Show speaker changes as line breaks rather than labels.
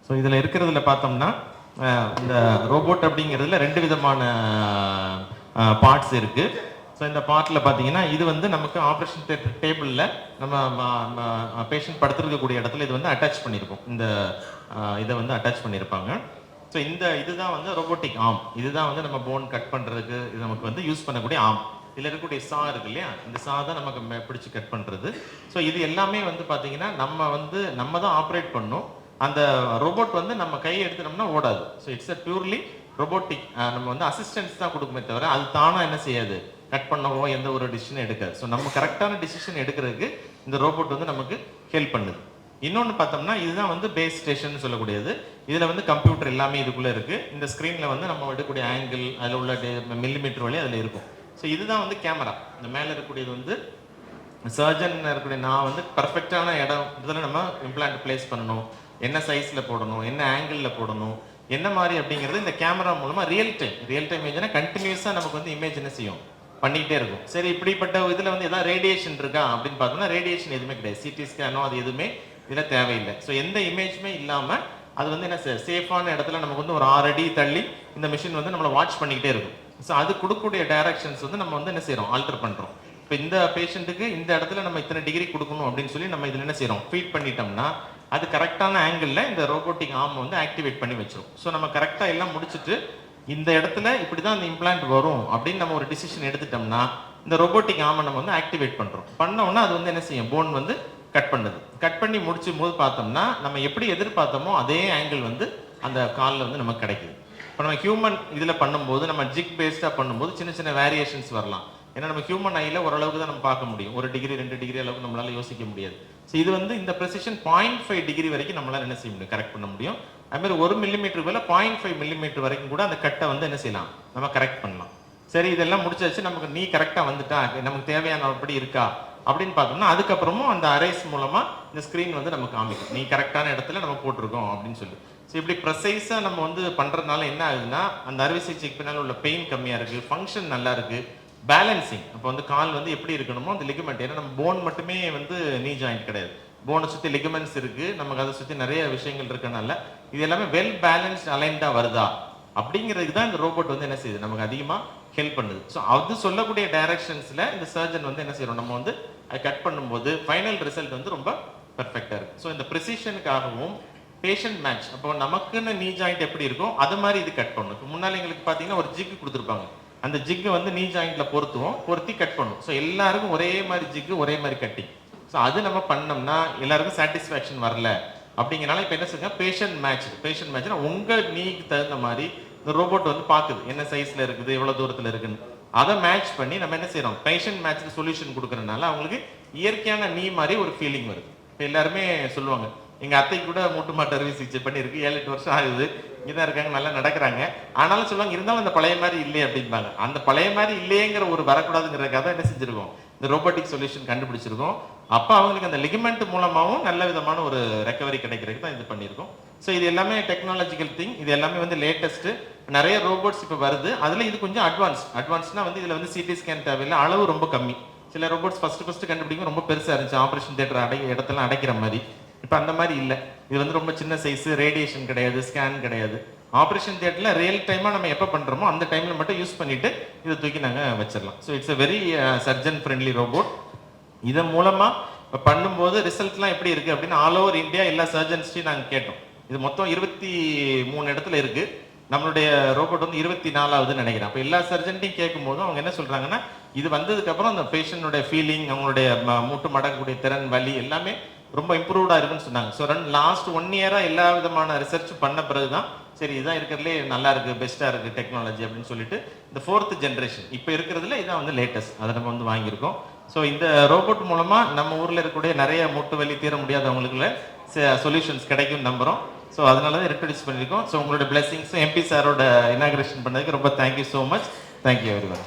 So இதில் இருக்கிறதுல பார்த்தோம்னா இந்த ரோபோட் அப்படிங்கிறதுல 2 விதமான பார்ட்ஸ் இருக்குது. ஸோ இந்த பார்ட்டில் பார்த்தீங்கன்னா இது வந்து நமக்கு ஆப்ரேஷன் டேபிளில் நம்ம பேஷண்ட் படுத்திருக்கக்கூடிய இடத்துல இது வந்து அட்டாச் பண்ணியிருக்கோம். இந்த இதை வந்து அட்டாச் பண்ணியிருப்பாங்க. ஸோ இதுதான் வந்து ரோபோட்டிக் ஆர்ம். இதுதான் வந்து நம்ம போன் கட் பண்ணுறதுக்கு இது நமக்கு வந்து யூஸ் பண்ணக்கூடிய ஆர்ம். இதில் இருக்கக்கூடிய சா இருக்கு இல்லையா, இந்த சா தான் நமக்கு பிடிச்சி கட் பண்ணுறது. ஸோ இது எல்லாமே வந்து பார்த்தீங்கன்னா நம்ம தான் ஆப்ரேட் பண்ணணும். அந்த ரோபோட் வந்து நம்ம கையை எடுத்துட்டோம்னா ஓடாது. So it's a purely robotic. நம்ம வந்து அசிஸ்டன்ஸ் தான் கொடுக்குமே தவிர அது தானாக என்ன செய்யாது, கட் பண்ணவோ எந்த ஒரு டிசிஷனும் எடுக்காது. ஸோ நம்ம கரெக்டான டிசிஷன் எடுக்கிறதுக்கு இந்த ரோபோட் வந்து நமக்கு ஹெல்ப் பண்ணுது. இன்னொன்று பார்த்தோம்னா இதுதான் வந்து பேஸ் ஸ்டேஷன் சொல்லக்கூடியது. இதில் வந்து கம்ப்யூட்டர் எல்லாமே இதுக்குள்ளே இருக்குது. இந்த ஸ்க்ரீனில் வந்து நம்ம எடுக்கக்கூடிய ஆங்கிள், அதில் உள்ள மில்லிமீட்டர் வழி அதில் இருக்கும். ஸோ இதுதான் வந்து கேமரா. இந்த மேலே இருக்கக்கூடியது வந்து சர்ஜன் இருக்கக்கூடிய நான் வந்து பர்ஃபெக்டான இடம் இதில் நம்ம இம்ப்ளான்ட் பிளேஸ் பண்ணணும், என்ன சைஸில் போடணும், என்ன ஆங்கிளில் போடணும், என்ன மாதிரி அப்படிங்கிறது இந்த கேமரா மூலமாக ரியல் டைம் இமேஜ்னா கண்டினியூஸாக நமக்கு வந்து இமேஜ் என்ன செய்யும், பண்ணிகிட்டே இருக்கும். சரி, இப்படிப்பட்ட இதில் வந்து எதாவது ரேடியேஷன் இருக்கா அப்படின்னு பார்த்தோம்னா ரேடியேஷன் எதுவுமே கிடையாது. சிடி ஸ்கேனோ அது எதுவுமே இதில் தேவையில்லை. ஸோ எந்த இமேஜுமே இல்லாமல் அது வந்து என்ன சேஃபான இடத்துல நமக்கு வந்து ஒரு 6 அடி தள்ளி இந்த மிஷின் வந்து நம்மளை வாட்ச் பண்ணிக்கிட்டே இருக்கும். ஸோ அது கொடுக்கக்கூடிய டைரக்ஷன்ஸ் வந்து நம்ம வந்து என்ன செய்கிறோம், ஆல்டர் பண்ணுறோம். இப்போ இந்த பேஷண்ட்டுக்கு இந்த இடத்துல நம்ம இத்தனை டிகிரி கொடுக்கணும் அப்படின்னு சொல்லி நம்ம இதில் என்ன செய்கிறோம், ஃபீட் பண்ணிட்டோம்னா அது கரெக்டான ஆங்கிளில் இந்த ரோபோட்டிக் ஆர்ம் வந்து ஆக்டிவேட் பண்ணி வச்சிரும். ஸோ நம்ம கரெக்டாக எல்லாம் முடிச்சுட்டு இந்த இடத்துல இப்படி தான் அந்த இம்ப்ளான்ட் வரும் அப்படின்னு நம்ம ஒரு டிசிஷன் எடுத்துட்டோம்னா இந்த ரோபோட்டிக் ஆர்மை நம்ம வந்து ஆக்டிவேட் பண்ணுறோம். பண்ணோன்னா அது வந்து என்ன செய்யும், போன் வந்து கட் பண்ணுது. கட் பண்ணி முடிச்சும் போது பார்த்தோம்னா நம்ம எப்படி எதிர்பார்த்தோமோ அதே ஆங்கிள் வந்து அந்த காலில் வந்து நமக்கு கிடைக்குது. இப்போ நம்ம ஹியூமன் இதில் பண்ணும்போது நம்ம ஜிக் பேஸ்டாக பண்ணும்போது சின்ன சின்ன வேரியேஷன்ஸ் வரலாம். ஏன்னா நம்ம ஹியூமன் ஐயில் ஓரளவுக்கு தான் நம்ம பார்க்க முடியும். 1 டிகிரி 2 டிகிரி அளவுக்கு நம்மளால யோசிக்க முடியாது. ஸோ இது வந்து இந்த ப்ரெசிஷன் 0.5 டிகிரி வரைக்கும் நம்மளால என்ன செய்ய முடியும், கரெக்ட் பண்ண முடியும். அதுமாதிரி 1 மில்லிமீட்டர் மேலே 0.5 மில்லிமீட்டர் வரைக்கும் கூட அந்த கட்டை வந்து என்ன செய்யலாம், நம்ம கரெக்ட் பண்ணலாம். சரி, இதெல்லாம் முடிச்சாச்சு, நமக்கு நீ கரெக்டாக வந்துட்டா, நமக்கு தேவையானபடி இருக்கா அப்படின்னு பார்த்தோம்னா அதுக்கப்புறமும் அந்த அரைஸ் மூலமா இந்த ஸ்க்ரீன் வந்து நமக்கு காமிக்கும், நீ கரெக்டான இடத்துல நம்ம போட்டிருக்கோம் அப்படின்னு சொல்லி. ஸோ இப்படி ப்ரெசைஸாக நம்ம வந்து பண்ணுறதுனால என்ன ஆகுதுன்னா அந்த அறுவை சிகிச்சைக்கு பின்னால் உள்ள பெயின் கம்மியாக இருக்குது, ஃபங்க்ஷன் நல்லா இருக்குது, பேலன்சிங். அப்போ வந்து கால் வந்து எப்படி இருக்கணுமோ அந்த லிகமெண்ட், ஏன்னா நம்ம போன் மட்டுமே வந்து நீ ஜாயிண்ட் கிடையாது, போனை சுற்றி லிகமெண்ட்ஸ் இருக்குது, நமக்கு அதை சுற்றி நிறைய விஷயங்கள் இருக்கனால இது எல்லாமே வெல் பேலன்ஸ்ட் அலைன்டாக வருதா அப்படிங்கிறதுக்கு தான் இந்த ரோபோட் வந்து என்ன செய்யுது, நமக்கு அதிகமாக ஹெல்ப் பண்ணுது. ஸோ அது சொல்லக்கூடிய டைரக்ஷன்ஸில் இந்த சர்ஜன் வந்து என்ன செய்யறோம், நம்ம வந்து அதை கட் பண்ணும்போது ஃபைனல் ரிசல்ட் வந்து ரொம்ப பெர்ஃபெக்டாக இருக்குது. ஸோ இந்த ப்ரிசிஷனுக்காகவும் பேஷண்ட் மேட்ச், அப்போ நமக்குன்னு நீ ஜாயிண்ட் எப்படி இருக்கும் அது மாதிரி இது கட் பண்ணும். இப்போ முன்னாடி எங்களுக்கு பார்த்தீங்கன்னா ஒரு ஜிக்கு கொடுத்துருப்பாங்க, அந்த ஜிக்கு வந்து நீ ஜாயிண்ட்ல பொருத்தி கட் பண்ணும். ஸோ எல்லாருக்கும் ஒரே மாதிரி ஜிக்கு ஒரே மாதிரி கட்டிங். ஸோ அது நம்ம பண்ணோம்னா எல்லாருக்கும் சாட்டிஸ்ஃபேக்ஷன் வரல அப்படிங்கிறனால இப்போ என்ன செய்யுங்க, பேஷண்ட் மேட்ச்னா உங்கள் நீக்கு தகுந்த மாதிரி இந்த ரோபோட் வந்து பார்க்குது என்ன சைஸ்ல இருக்குது, எவ்வளோ தூரத்தில் இருக்குன்னு, அதை மேட்ச் பண்ணி நம்ம என்ன செய்யறோம், பேஷண்ட் மேட்ச்க்கு சொல்யூஷன் கொடுக்கறதுனால அவங்களுக்கு இயற்கையான நீ மாதிரி ஒரு ஃபீலிங் வருது. இப்போ எல்லாருமே சொல்லுவாங்க, எங்க அத்தைக்கு கூட மூட்டு மாட்டு அறுவை சிகிச்சை பண்ணியிருக்கு, 7-8 வருஷம் ஆகுது, இங்கதான் இருக்காங்க, நல்லா நடக்கிறாங்க, ஆனாலும் சொல்லுவாங்க இருந்தாலும் அந்த பழைய மாதிரி இல்லையே அப்படிம்பாங்க. அந்த பழைய மாதிரி இல்லையேங்கிற ஒரு வரக்கூடாதுங்கிறதுக்காக என்ன செஞ்சிருக்கோம், இந்த ரோபோட்டிக் சொல்யூஷன் கண்டுபிடிச்சிருக்கோம். அப்போ அவங்களுக்கு அந்த லிகமெண்ட் மூலமாகவும் நல்ல விதமான ஒரு ரெக்கவரி கிடைக்கிறதுக்கு தான் இது பண்ணியிருக்கோம். ஸோ இது எல்லாமே டெக்னாலஜிக்கல் திங், இது எல்லாமே வந்து லேட்டஸ்ட்டு, நிறைய ரோபோட்ஸ் இப்போ வருது. அதில் இது கொஞ்சம் அட்வான்ஸ்னா வந்து இதில் வந்து சிடி ஸ்கேன் தேவையில்லை, அளவு ரொம்ப கம்மி. சில ரோபோட்ஸ் ஃபர்ஸ்ட் கண்டுபிடிக்கும் ரொம்ப பெருசாக இருந்துச்சு, ஆப்ரேஷன் தியேட்டர் இடத்தெல்லாம் அடைக்கிற மாதிரி. இப்போ அந்த மாதிரி இல்லை, இது வந்து ரொம்ப சின்ன சைஸ், ரேடியேஷன் கிடையாது, ஸ்கேன் கிடையாது. ஆப்ரேஷன் தியேட்டரில் ரியல் டைமாக நம்ம எப்போ பண்ணுறோமோ அந்த டைமில் மட்டும் யூஸ் பண்ணிவிட்டு இதை தூக்கி நாங்கள் வச்சிடலாம். So it's a very surgeon friendly robot. இதன் மூலமாக பண்ணும்போது ரிசல்ட்லாம் எப்படி இருக்குது அப்படின்னு ஆல் ஓவர் இந்தியா எல்லா சர்ஜன்ஸ்டையும் நாங்கள் கேட்டோம். இது மொத்தம் 23 இடத்துல இருக்குது. நம்மளுடைய ரோபோட் வந்து 24ஆவதுன்னு நினைக்கிறேன். அப்போ எல்லா சர்ஜன்ட்டையும் கேட்கும் போதும் அவங்க என்ன சொல்கிறாங்கன்னா இது வந்ததுக்கப்புறம் அந்த பேஷண்ட்டோட ஃபீலிங், அவங்களுடைய மூட்டு மடக்கக்கூடிய திறன், வலி எல்லாமே ரொம்ப இம்ப்ரூவ்டாக இருக்குன்னு சொன்னாங்க. ஸோ லாஸ்ட் 1 இயராக எல்லா விதமான ரிசர்ச் பண்ண பிறகு தான் சரி இதான் இருக்கிறதுலே நல்லா இருக்குது, பெஸ்ட்டாக இருக்குது டெக்னாலஜி அப்படின்னு சொல்லிட்டு இந்த 4th ஜென்ரேஷன் இப்போ இருக்கிறதுல இதான் வந்து லேட்டஸ்ட், அதை நம்ம வந்து வாங்கியிருக்கோம். ஸோ இந்த ரோபோட் மூலமாக நம்ம ஊரில் இருக்கக்கூடிய நிறைய மூட்டு வலி தீர முடியாதவங்களுக்குள்ள சொல்யூஷன்ஸ் கிடைக்கும் நம்புகிறோம். ஸோ அதனால தான் இன்ட்ரடியூஸ் பண்ணியிருக்கோம். ஸோ உங்களோட பிளெஸிங்ஸும் எம்பி சாரோட இனாகிரேஷன் பண்ணதுக்கு ரொம்ப thank you so much. Thank you everyone.